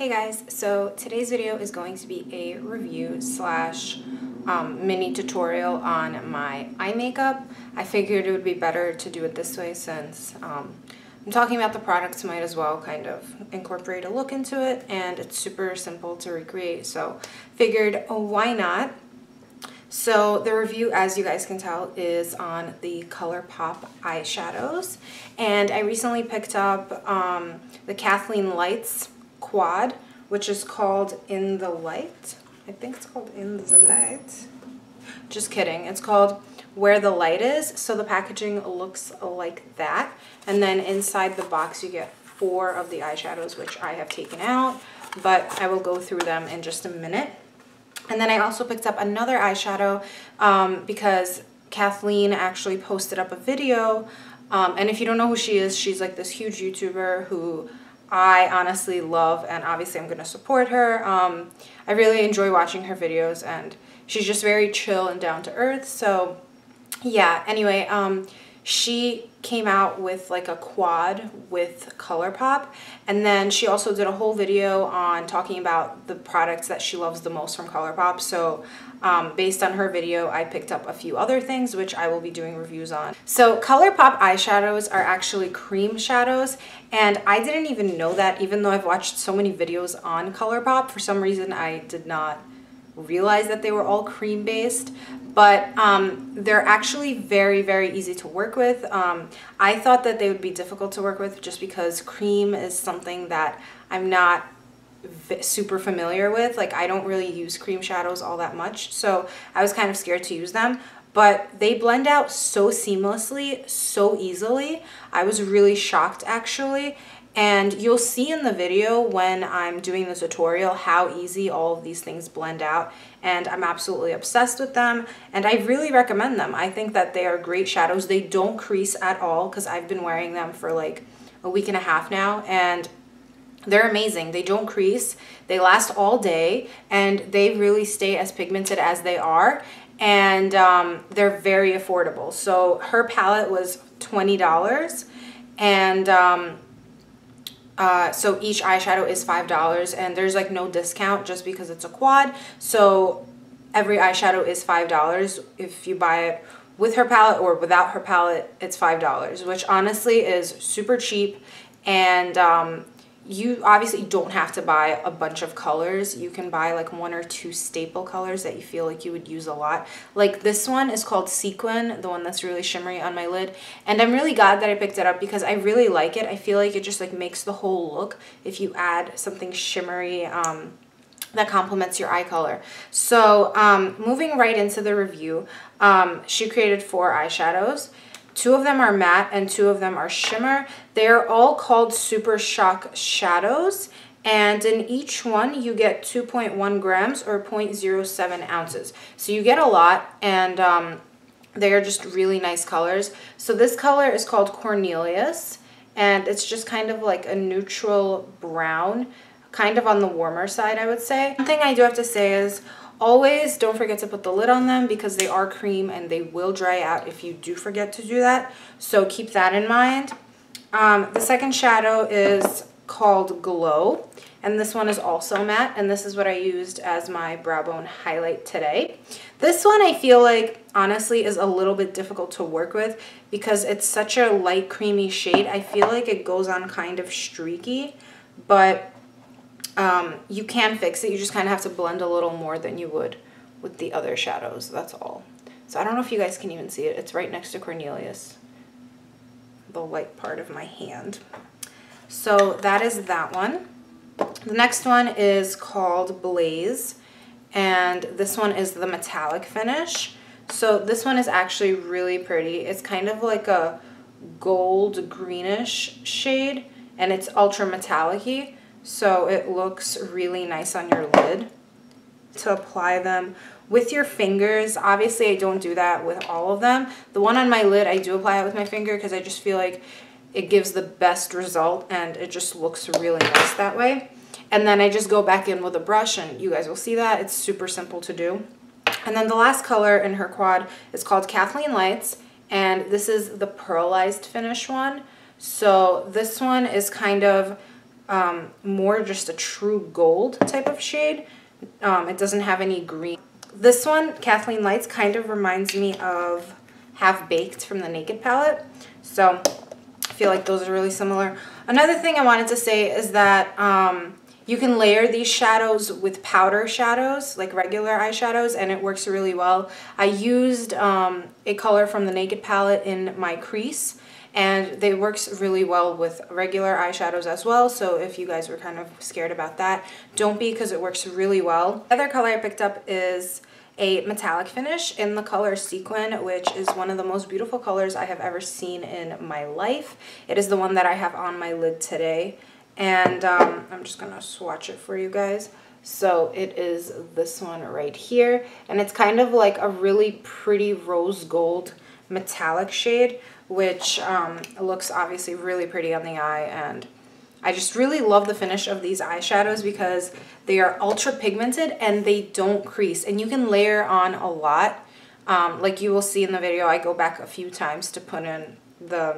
Hey guys, so today's video is going to be a review slash mini tutorial on my eye makeup. I figured it would be better to do it this way since I'm talking about the products, might as well kind of incorporate a look into it, and it's super simple to recreate, so figured why not. So the review, as you guys can tell, is on the ColourPop eyeshadows, and I recently picked up the Kathleen Lights quad, which is called In the Light. I think it's called In the Light. Just kidding. It's called Where the Light Is. So the packaging looks like that. And then inside the box you get 4 of the eyeshadows, which I have taken out, but I will go through them in just a minute. And then I also picked up another eyeshadow because Kathleen actually posted up a video. And if you don't know who she is, she's like this huge YouTuber who I honestly love, and obviously I'm going to support her. I really enjoy watching her videos, and she's just very chill and down to earth. So yeah, anyway, she came out with like a quad with ColourPop, and then she also did a whole video on talking about the products that she loves the most from ColourPop. So based on her video, I picked up a few other things which I will be doing reviews on. So ColourPop eyeshadows are actually cream shadows, and I didn't even know that, even though I've watched so many videos on ColourPop. For some reason I did not realize that they were all cream based, but they're actually very, very easy to work with. I thought that they would be difficult to work with just because cream is something that I'm not super familiar with. Like, I don't really use cream shadows all that much, so I was kind of scared to use them, but they blend out so seamlessly, so easily. I was really shocked actually. And you'll see in the video when I'm doing the tutorial how easy all of these things blend out, and I'm absolutely obsessed with them, and I really recommend them. I think that they are great shadows. They don't crease at all because I've been wearing them for like a week and a half now, and they're amazing. They don't crease, they last all day, and they really stay as pigmented as they are, and they're very affordable. So her palette was $20, and so each eyeshadow is $5, and there's like no discount just because it's a quad. So every eyeshadow is $5. If you buy it with her palette or without her palette, it's $5, which honestly is super cheap. And you obviously don't have to buy a bunch of colors. You can buy like 1 or 2 staple colors that you feel like you would use a lot. Like this one is called Sequin, the one that's really shimmery on my lid. And I'm really glad that I picked it up because I really like it. I feel like it just like makes the whole look if you add something shimmery that complements your eye color. So moving right into the review, she created 4 eyeshadows. 2 of them are matte and 2 of them are shimmer. They are all called Super Shock Shadows, and in each one you get 2.1 grams or 0.07 ounces. So you get a lot, and they are just really nice colors. So this color is called Cornelius, and it's just kind of like a neutral brown, kind of on the warmer side, I would say. One thing I do have to say is always don't forget to put the lid on them because they are cream and they will dry out if you do forget to do that. So keep that in mind. The second shadow is called Glow, and this one is also matte, and this is what I used as my brow bone highlight today. This one I feel like honestly is a little bit difficult to work with because it's such a light creamy shade. I feel like it goes on kind of streaky, but you can fix it. You just kind of have to blend a little more than you would with the other shadows, that's all. So I don't know if you guys can even see it. It's right next to Cornelius, the light part of my hand. So that is that one. The next one is called Blaze, and this one is the metallic finish. So this one is actually really pretty. It's kind of like a gold greenish shade, and it's ultra metallic-y. So it looks really nice on your lid. To apply them with your fingers, obviously I don't do that with all of them. The one on my lid, I do apply it with my finger because I just feel like it gives the best result and it just looks really nice that way. And then I just go back in with a brush, and you guys will see that. It's super simple to do. And then the last color in her quad is called Kathleen Lights, and this is the pearlized finish one. So this one is kind of more just a true gold type of shade. It doesn't have any green. This one, Kathleen Lights, kind of reminds me of Half Baked from the Naked palette. So I feel like those are really similar. Another thing I wanted to say is that you can layer these shadows with powder shadows, like regular eyeshadows, and it works really well. I used a color from the Naked palette in my crease, and it works really well with regular eyeshadows as well. So if you guys were kind of scared about that, don't be, because it works really well. The other color I picked up is a metallic finish in the color Sequin, which is one of the most beautiful colors I have ever seen in my life. It is the one that I have on my lid today. And I'm just gonna swatch it for you guys. So it is this one right here, and it's kind of like a really pretty rose gold metallic shade, which looks obviously really pretty on the eye. And I just really love the finish of these eyeshadows because they are ultra pigmented and they don't crease, and you can layer on a lot. Like you will see in the video, I go back a few times to put in the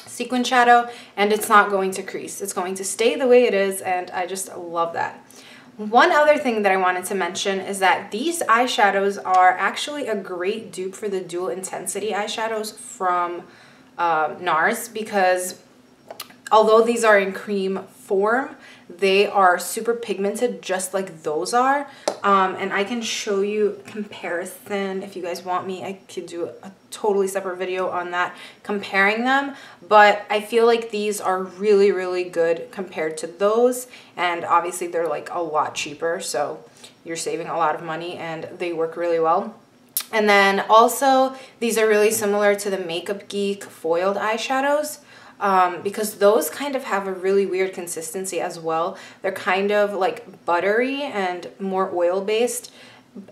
Sequin shadow, and it's not going to crease. It's going to stay the way it is, and I just love that. One other thing that I wanted to mention is that these eyeshadows are actually a great dupe for the dual intensity eyeshadows from NARS, because although these are in cream form, they are super pigmented just like those are. And I can show you comparison if you guys want me. I could do a totally separate video on that, comparing them. But I feel like these are really, really good compared to those. And obviously they're like a lot cheaper, so you're saving a lot of money, and they work really well. And then also, these are really similar to the Makeup Geek foiled eyeshadows. Because those kind of have a really weird consistency as well. They're kind of like buttery and more oil based,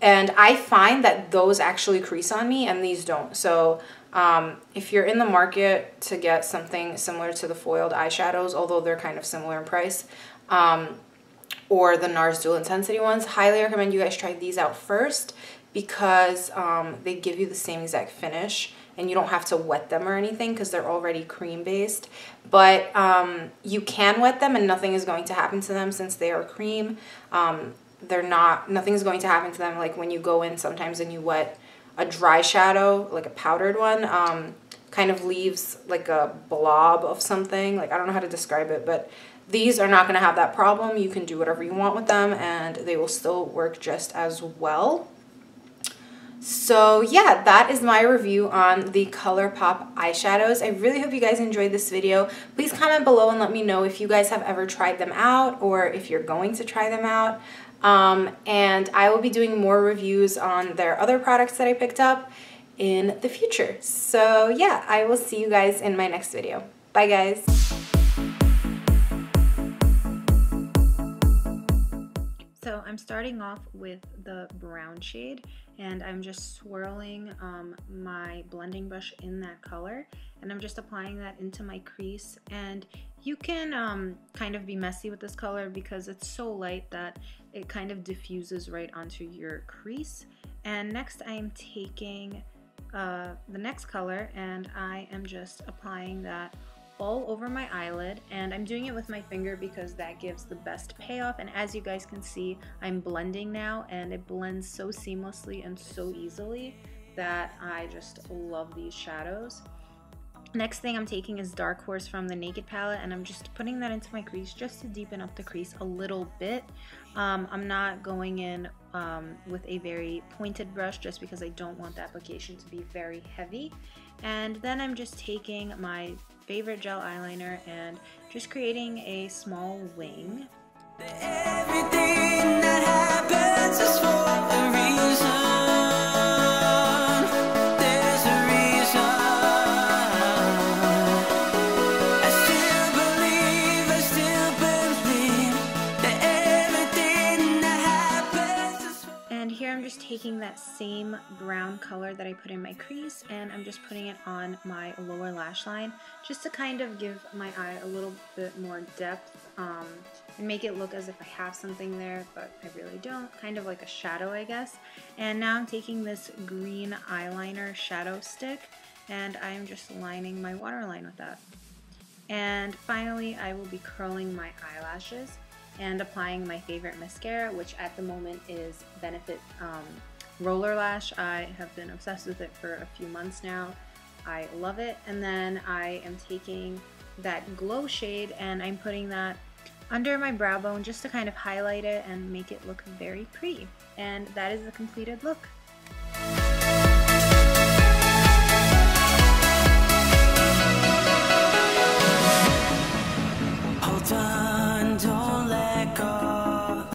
and I find that those actually crease on me and these don't. So if you're in the market to get something similar to the foiled eyeshadows, although they're kind of similar in price, or the NARS Dual Intensity ones, highly recommend you guys try these out first, because they give you the same exact finish, and you don't have to wet them or anything because they're already cream based. But you can wet them and nothing is going to happen to them since they are cream. Nothing's going to happen to them like when you go in sometimes and you wet a dry shadow, like a powdered one, kind of leaves like a blob of something. Like, I don't know how to describe it, but these are not going to have that problem. You can do whatever you want with them and they will still work just as well. So yeah, that is my review on the ColourPop eyeshadows. I really hope you guys enjoyed this video. Please comment below and let me know if you guys have ever tried them out or if you're going to try them out. And I will be doing more reviews on their other products that I picked up in the future. So yeah, I will see you guys in my next video. Bye guys. So I'm starting off with the brown shade, and I'm just swirling my blending brush in that color, and I'm just applying that into my crease. And you can kind of be messy with this color because it's so light that it kind of diffuses right onto your crease. And next I am taking the next color, and I am just applying that all over my eyelid, and I'm doing it with my finger because that gives the best payoff. And as you guys can see, I'm blending now, and it blends so seamlessly and so easily that I just love these shadows. Next thing I'm taking is Dark Horse from the Naked palette, and I'm just putting that into my crease just to deepen up the crease a little bit. I'm not going in with a very pointed brush just because I don't want the application to be very heavy. And then I'm just taking my favorite gel eyeliner and just creating a small wing. Everything that happens is for a reason. There's a reason. I still believe that everything that happens is for. And here I'm just taking that same brown color that I put in my crease, and I'm just putting it on my lower lash line just to kind of give my eye a little bit more depth and make it look as if I have something there, but I really don't. Kind of like a shadow, I guess. And now I'm taking this green eyeliner shadow stick, and I'm just lining my waterline with that. And finally, I will be curling my eyelashes and applying my favorite mascara, which at the moment is Benefit Roller Lash. I have been obsessed with it for a few months now. I love it. And then I am taking that glow shade and I'm putting that under my brow bone just to kind of highlight it and make it look very pretty. And that is the completed look.